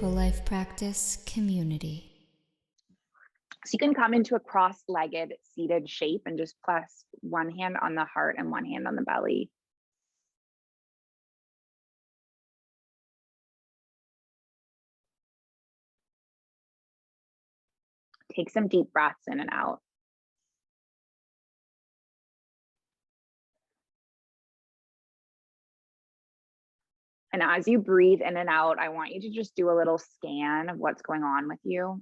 Mindful Life Practice community. So you can come into a cross-legged seated shape and just press one hand on the heart and one hand on the belly. Take some deep breaths in and out. And as you breathe in and out, I want you to just do a little scan of what's going on with you.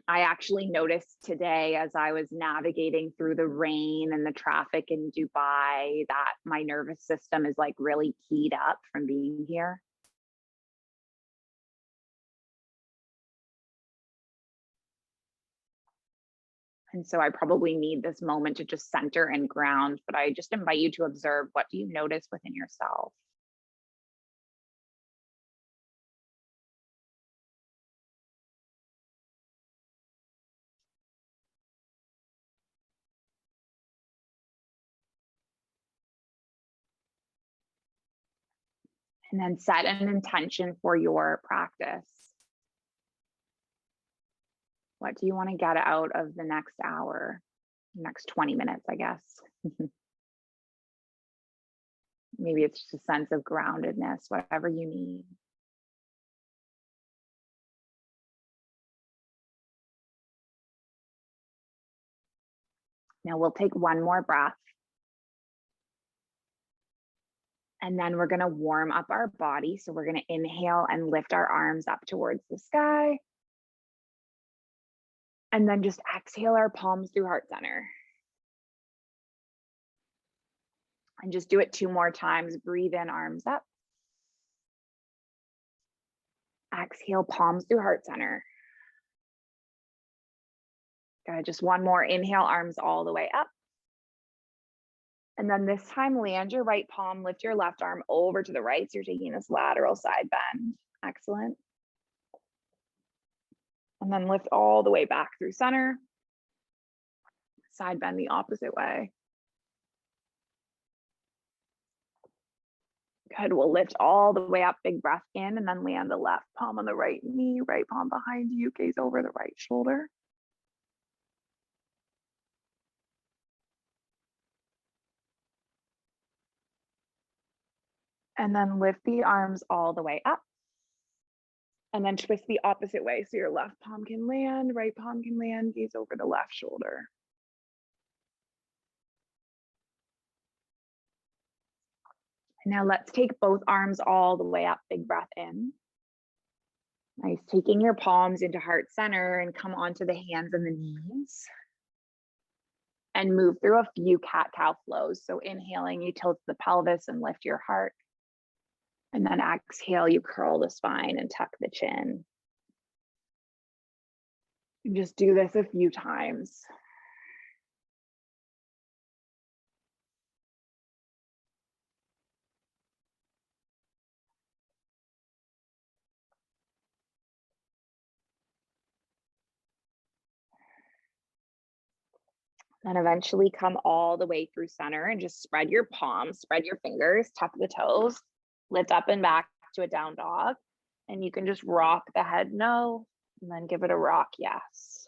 I actually noticed today as I was navigating through the rain and the traffic in Dubai that my nervous system is like really keyed up from being here. And so I probably need this moment to just center and ground, but I just invite you to observe, what do you notice within yourself? And then set an intention for your practice. What do you want to get out of the next hour, next 20 minutes, I guess? Maybe it's just a sense of groundedness, whatever you need. Now we'll take one more breath. And then we're going to warm up our body. So we're going to inhale and lift our arms up towards the sky. And then just exhale our palms through heart center. And just do it 2 more times. Breathe in, arms up. Exhale, palms through heart center. Good, just one more. Inhale, arms all the way up. And then this time, land your right palm, lift your left arm over to the right. So you're taking this lateral side bend. Excellent. And then lift all the way back through center. Side bend the opposite way. Good, we'll lift all the way up, big breath in, and then land the left palm on the right knee, right palm behind you, gaze over the right shoulder. And then lift the arms all the way up. And then twist the opposite way. So your left palm can land, right palm can land, gaze over the left shoulder. And now let's take both arms all the way up, big breath in. Nice, taking your palms into heart center and come onto the hands and the knees. And move through a few cat-cow flows. So inhaling, you tilt the pelvis and lift your heart. And then exhale, you curl the spine and tuck the chin. And just do this a few times. Then eventually come all the way through center and just spread your palms, spread your fingers, tuck the toes, lift up and back to a down dog. And you can just rock the head no, and then give it a rock yes.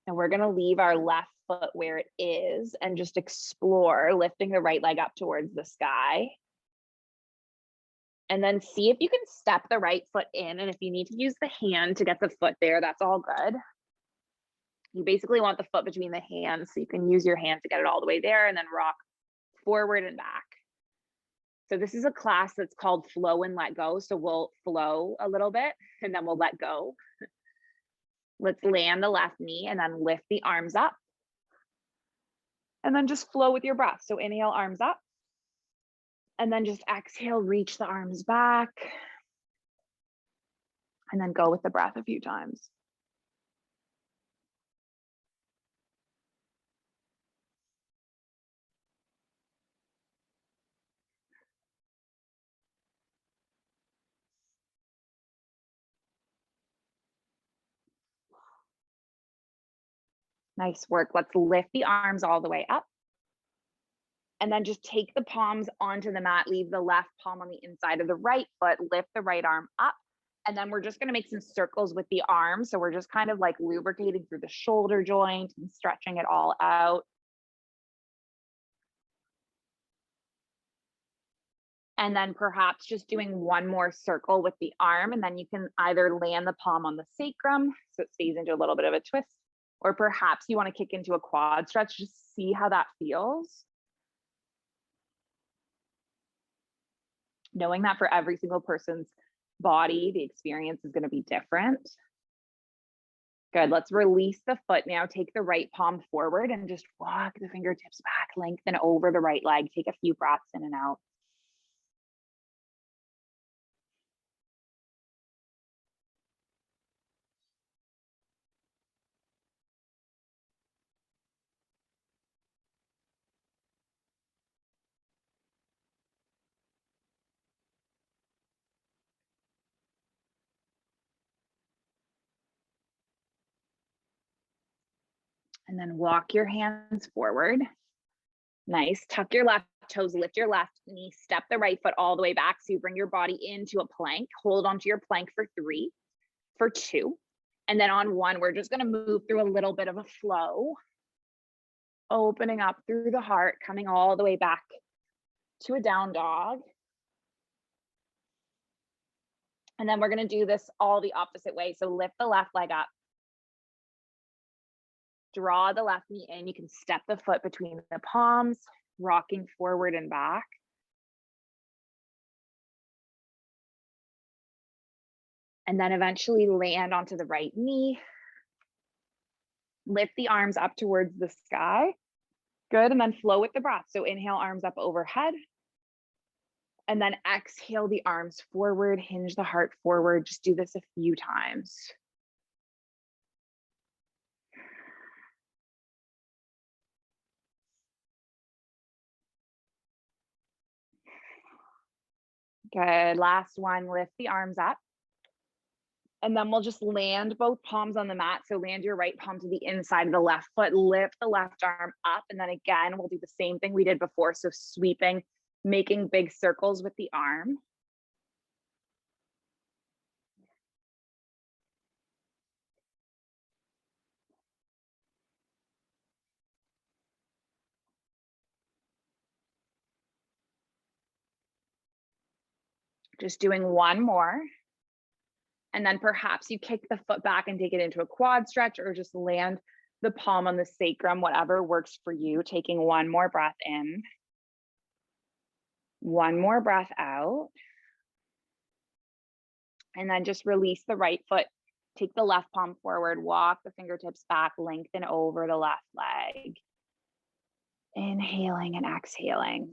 And we're gonna leave our left foot where it is and just explore, lifting the right leg up towards the sky. And then see if you can step the right foot in. And if you need to use the hand to get the foot there, that's all good. You basically want the foot between the hands, so you can use your hand to get it all the way there and then rock forward and back. So this is a class that's called flow and let go. So we'll flow a little bit and then we'll let go. Let's land the left knee and then lift the arms up. And then just flow with your breath. So inhale, arms up. And then just exhale, reach the arms back. And then go with the breath a few times. Nice work. Let's lift the arms all the way up. And then just take the palms onto the mat, leave the left palm on the inside of the right foot, lift the right arm up. And then we're just going to make some circles with the arm. So we're just kind of like lubricating through the shoulder joint and stretching it all out. And then perhaps just doing one more circle with the arm, and then you can either land the palm on the sacrum so it stays into a little bit of a twist, or perhaps you want to kick into a quad stretch. Just see how that feels. Knowing that for every single person's body, the experience is going to be different. Good. Let's release the foot now. Take the right palm forward and just walk the fingertips back, lengthen over the right leg. Take a few breaths in and out. And then walk your hands forward. Nice. Tuck your left toes, lift your left knee, step the right foot all the way back. So you bring your body into a plank. Hold onto your plank for 3, for 2. And then on 1, we're just going to move through a little bit of a flow. Opening up through the heart, coming all the way back to a down dog. And then we're going to do this all the opposite way. So lift the left leg up. Draw the left knee in. You can step the foot between the palms, rocking forward and back. And then eventually land onto the right knee. Lift the arms up towards the sky. Good. And then flow with the breath. So inhale, arms up overhead. And then exhale the arms forward, hinge the heart forward. Just do this a few times. Good. Last one, lift the arms up. And then we'll just land both palms on the mat. So land your right palm to the inside of the left foot, lift the left arm up. And then again, we'll do the same thing we did before. So sweeping, making big circles with the arm. Just doing one more. And then perhaps you kick the foot back and take it into a quad stretch, or just land the palm on the sacrum, whatever works for you. Taking one more breath in. One more breath out. And then just release the right foot. Take the left palm forward, walk the fingertips back, lengthen over the left leg. Inhaling and exhaling.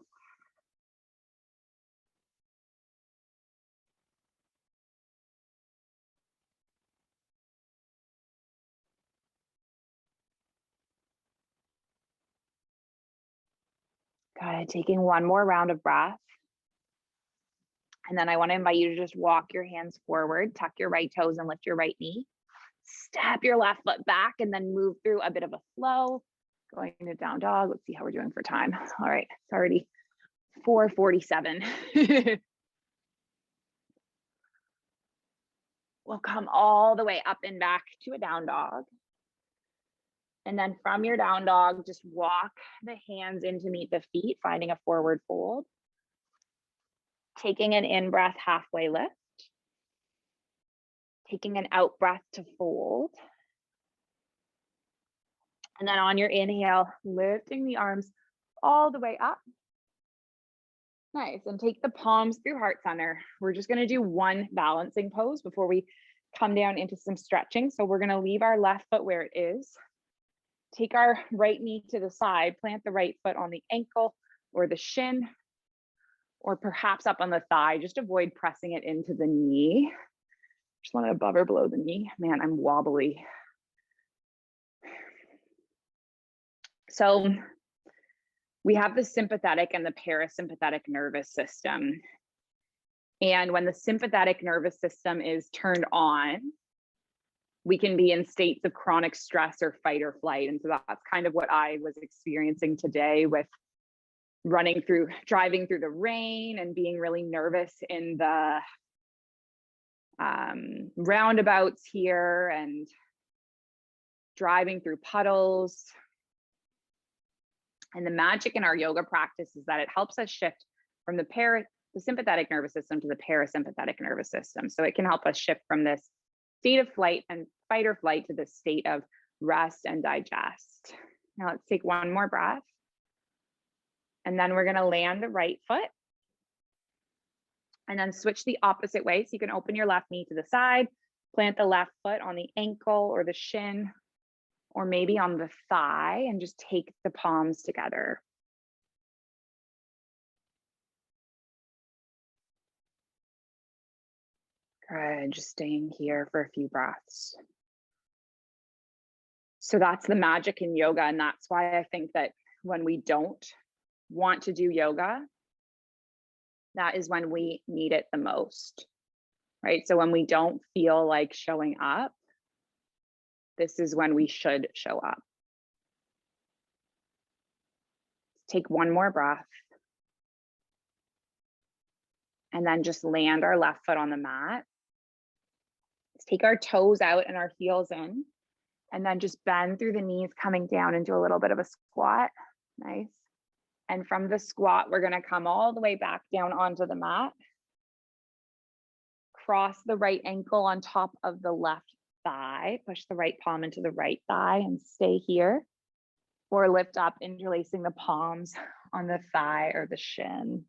Good. Taking one more round of breath. And then I want to invite you to just walk your hands forward, tuck your right toes and lift your right knee. Step your left foot back and then move through a bit of a flow. Going into down dog. Let's see how we're doing for time. All right. It's already 4:47. We'll come all the way up and back to a down dog. And then from your down dog, just walk the hands in to meet the feet, finding a forward fold. Taking an in-breath, halfway lift. Taking an out breath to fold. And then on your inhale, lifting the arms all the way up. Nice. And take the palms through heart center. We're just going to do one balancing pose before we come down into some stretching. So we're going to leave our left foot where it is. Take our right knee to the side, plant the right foot on the ankle or the shin, or perhaps up on the thigh. Just avoid pressing it into the knee. Just want to above or below the knee. Man, I'm wobbly. So we have the sympathetic and the parasympathetic nervous system. And when the sympathetic nervous system is turned on, we can be in states of chronic stress or fight or flight. And so that's kind of what I was experiencing today with driving through the rain and being really nervous in the roundabouts here and driving through puddles. And the magic in our yoga practice is that it helps us shift from the sympathetic nervous system to the parasympathetic nervous system. So it can help us shift from this state of flight and fight or flight to this state of rest and digest. Now let's take one more breath. And then we're going to land the right foot and then switch the opposite way. So you can open your left knee to the side, plant the left foot on the ankle or the shin, or maybe on the thigh, and just take the palms together. Good, just staying here for a few breaths. So that's the magic in yoga. And that's why I think that when we don't want to do yoga, that is when we need it the most, right? So when we don't feel like showing up, this is when we should show up. Take one more breath. And then just land our left foot on the mat. Let's take our toes out and our heels in. And then just bend through the knees, coming down into a little bit of a squat. Nice. And from the squat, we're going to come all the way back down onto the mat. Cross the right ankle on top of the left thigh. Push the right palm into the right thigh and stay here. Or lift up, interlacing the palms on the thigh or the shin.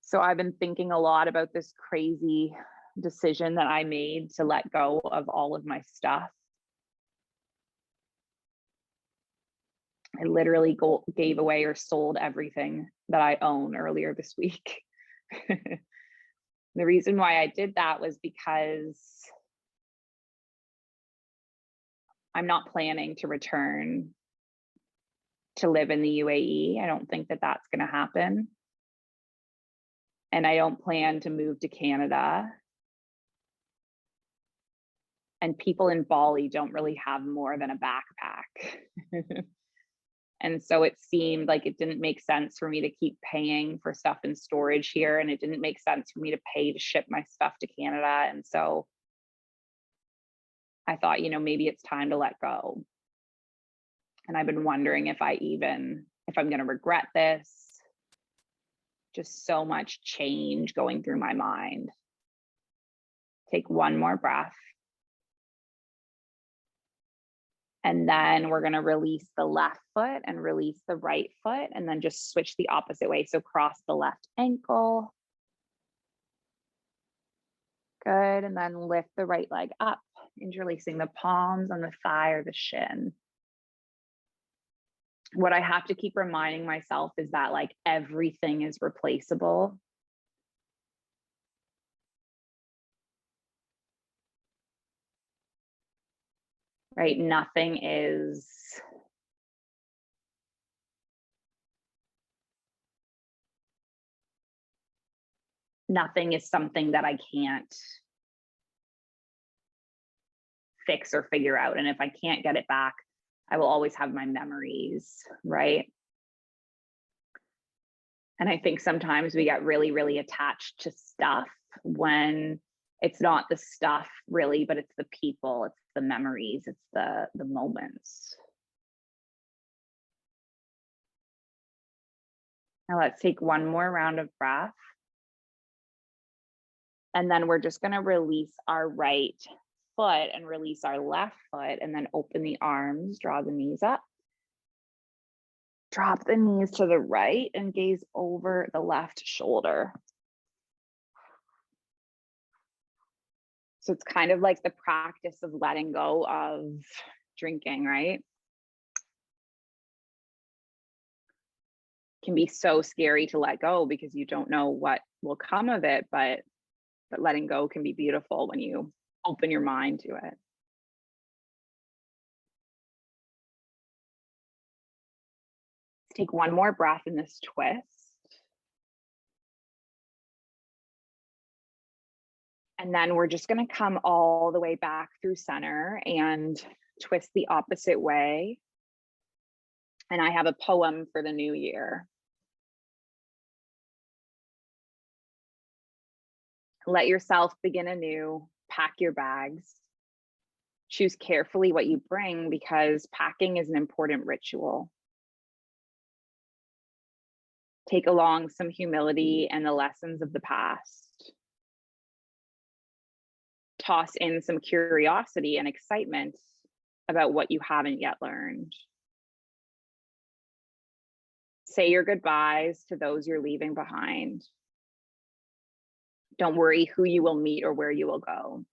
So I've been thinking a lot about this crazy decision that I made to let go of all of my stuff. I literally gave away or sold everything that I own earlier this week. The reason why I did that was because I'm not planning to return to live in the UAE. I don't think that that's going to happen. And I don't plan to move to Canada. And people in Bali don't really have more than a backpack. And so it seemed like it didn't make sense for me to keep paying for stuff in storage here. And it didn't make sense for me to pay to ship my stuff to Canada. And so I thought, maybe it's time to let go. And I've been wondering if I'm going to regret this. Just so much change going through my mind. Take one more breath. And then we're going to release the left foot and release the right foot, and then just switch the opposite way. So cross the left ankle. Good. And then lift the right leg up, interlacing the palms on the thigh or the shin. What I have to keep reminding myself is that everything is replaceable. Right? Nothing is something that I can't fix or figure out. And if I can't get it back, I will always have my memories, right? And I think sometimes we get really, really attached to stuff when it's not the stuff really, but it's the people, it's the memories, it's the moments. Now let's take one more round of breath. And then we're just going to release our right foot and release our left foot, and then open the arms, draw the knees up. Drop the knees to the right and gaze over the left shoulder. So it's kind of like the practice of letting go of drinking, right? It can be so scary to let go because you don't know what will come of it, but letting go can be beautiful when you open your mind to it. Take one more breath in this twist. And then we're just going to come all the way back through center and twist the opposite way. And I have a poem for the new year. Let yourself begin anew, pack your bags. Choose carefully what you bring because packing is an important ritual. Take along some humility and the lessons of the past. Toss in some curiosity and excitement about what you haven't yet learned. Say your goodbyes to those you're leaving behind. Don't worry who you will meet or where you will go.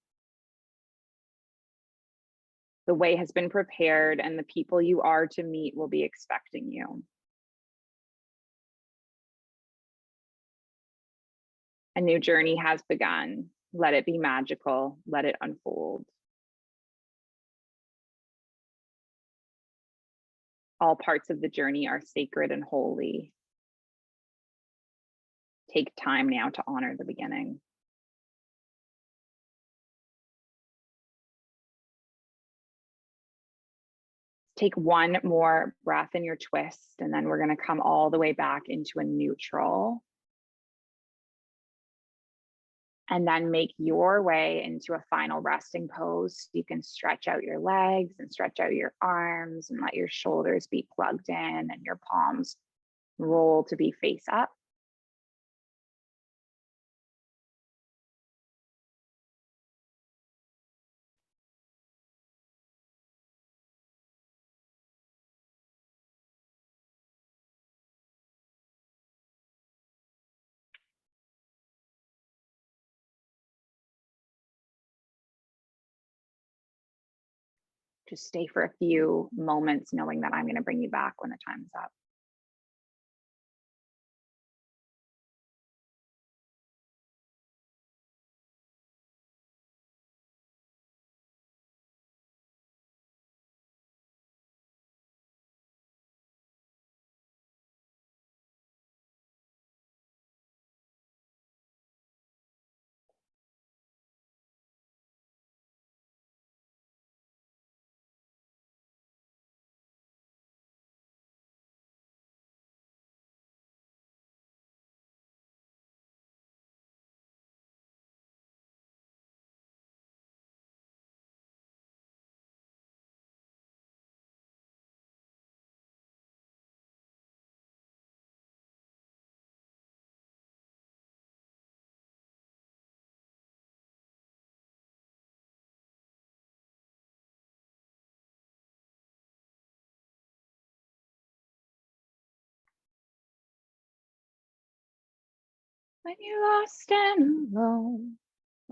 The way has been prepared and the people you are to meet will be expecting you. A new journey has begun. Let it be magical. Let it unfold. All parts of the journey are sacred and holy. Take time now to honor the beginning. Take one more breath in your twist, and then we're going to come all the way back into a neutral. And then make your way into a final resting pose. You can stretch out your legs and stretch out your arms and let your shoulders be plugged in and your palms roll to be face up. Just stay for a few moments knowing that I'm going to bring you back when the time's up. When you're lost and alone,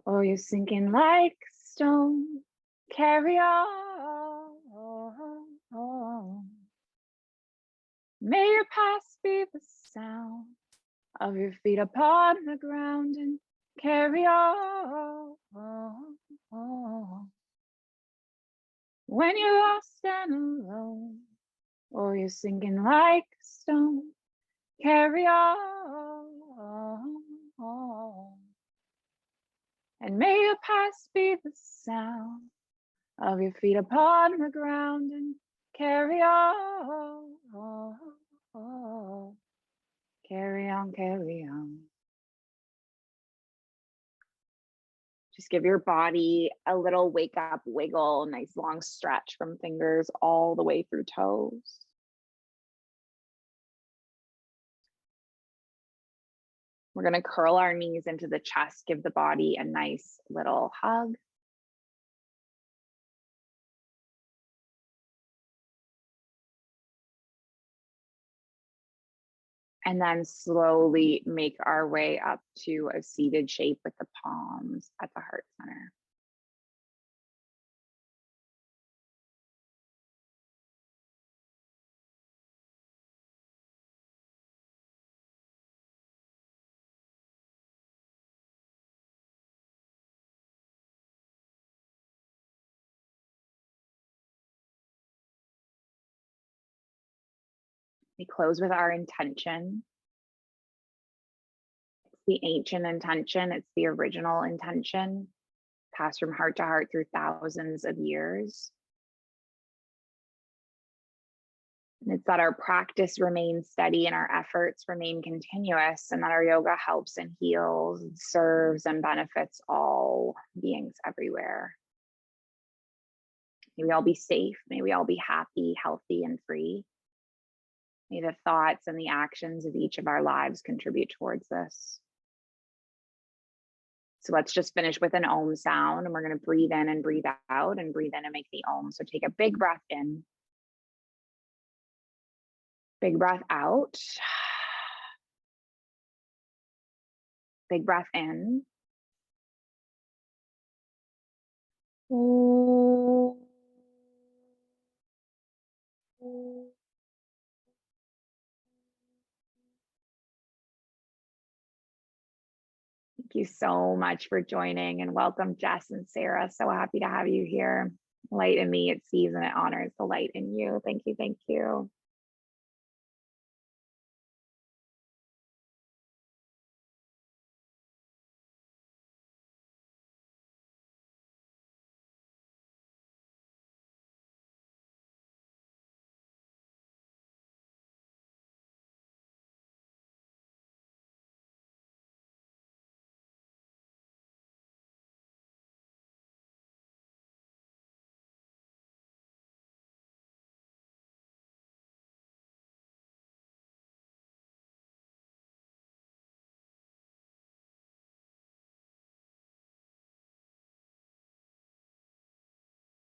or you're sinking like a stone, carry on. May your past be the sound of your feet upon the ground and carry on. When you're lost and alone, or you're sinking like a stone, carry on. And may your past be the sound of your feet upon the ground and carry on. Carry on, carry on. Just give your body a little wake up wiggle, nice long stretch from fingers all the way through toes. We're going to curl our knees into the chest, give the body a nice little hug. And then slowly make our way up to a seated shape with the palms at the heart center. We close with our intention. the ancient intention. It's the original intention, passed from heart to heart through thousands of years. And it's that our practice remains steady and our efforts remain continuous, and that our yoga helps and heals and serves and benefits all beings everywhere. May we all be safe. May we all be happy, healthy, and free. May the thoughts and the actions of each of our lives contribute towards this. So let's just finish with an Om sound, and we're going to breathe in and breathe out, and breathe in and make the Om. So take a big breath in. Big breath out. Big breath in. Thank you so much for joining, and welcome, Jess and Sarah. So happy to have you here. Light in me, it sees and it honors the light in you. Thank you. Thank you.